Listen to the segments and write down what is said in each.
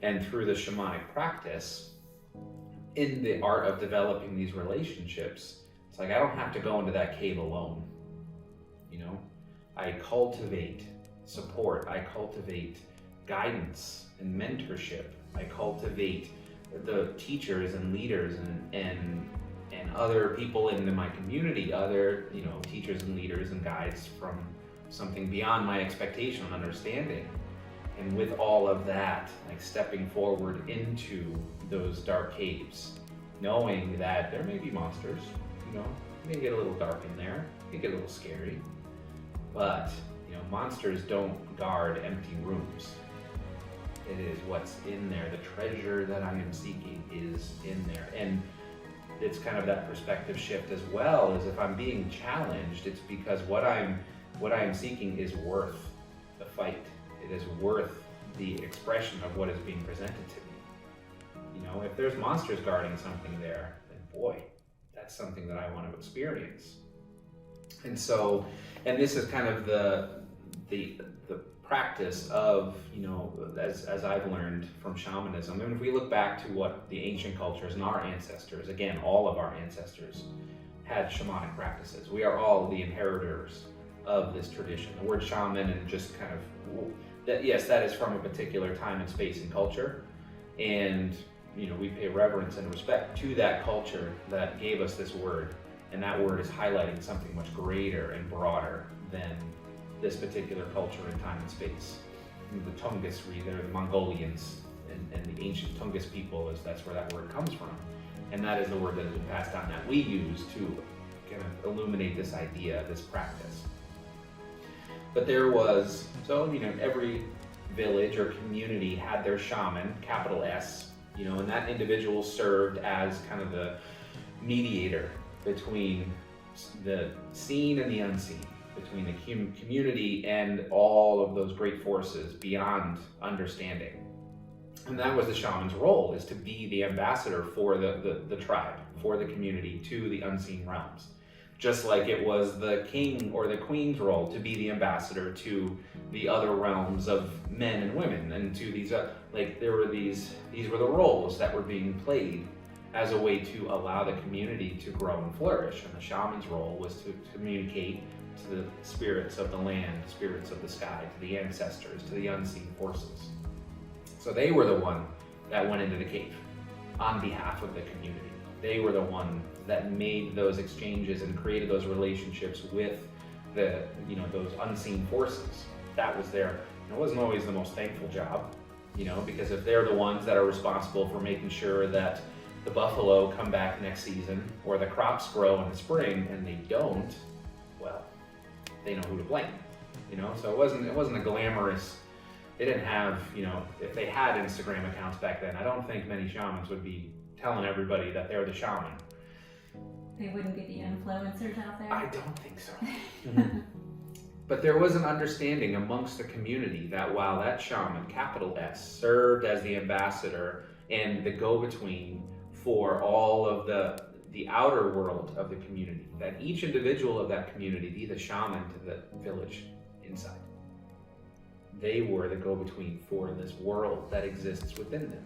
And through the shamanic practice, in the art of developing these relationships, it's like I don't have to go into that cave alone. You know, I cultivate support, I cultivate guidance and mentorship, I cultivate the teachers and leaders and other people in my community, other, you know, teachers and leaders and guides from something beyond my expectation and understanding. And with all of that, like stepping forward into those dark caves, knowing that there may be monsters, you know, it may get a little dark in there, it may get a little scary, but, you know, monsters don't guard empty rooms. It is what's in there. The treasure that I am seeking is in there. And it's kind of that perspective shift as well, as if I'm being challenged, it's because what I am seeking is worth the fight. It is worth the expression of what is being presented to me. You know, if there's monsters guarding something there, then boy, that's something that I want to experience. And so, and this is kind of the practice of, you know, as I've learned from shamanism. And if we look back to what the ancient cultures and our ancestors, again, all of our ancestors had shamanic practices. We are all the inheritors of this tradition. The word shaman, and just kind of, that, yes, that is from a particular time and space and culture. And, you know, we pay reverence and respect to that culture that gave us this word. And that word is highlighting something much greater and broader than this particular culture in time and space. The Tungus, they're the Mongolians and the ancient Tungus people, that's where that word comes from. And that is the word that has been passed down that we use to kind of illuminate this idea, this practice. But there was, so, you know, every village or community had their shaman, capital S, you know, and that individual served as kind of the mediator between the seen and the unseen, between the community and all of those great forces beyond understanding. And that was the shaman's role, is to be the ambassador for the tribe, for the community, to the unseen realms. Just like it was the king or the queen's role to be the ambassador to the other realms of men and women, and to these, like there were these were the roles that were being played as a way to allow the community to grow and flourish. And the shaman's role was to communicate to the spirits of the land, spirits of the sky, to the ancestors, to the unseen forces. So they were the one that went into the cave on behalf of the community. They were the one that made those exchanges and created those relationships with the, you know, those unseen forces. That was their, it wasn't always the most thankful job, you know, because if they're the ones that are responsible for making sure that the buffalo come back next season, or the crops grow in the spring and they don't, well, they know who to blame, you know. So it wasn't a glamorous. They didn't have, you know, if they had Instagram accounts back then, I don't think many shamans would be telling everybody that they're the shaman. They wouldn't be the influencers out there? I don't think so. But there was an understanding amongst the community that while that shaman, capital S, served as the ambassador and the go-between for all of the outer world of the community, that each individual of that community be the shaman to the village inside. They were the go-between for this world that exists within them.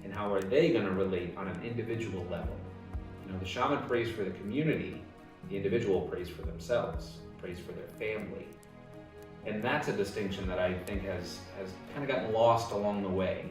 And how are they going to relate on an individual level? You know, the shaman prays for the community, the individual prays for themselves, prays for their family. And that's a distinction that I think has kind of gotten lost along the way.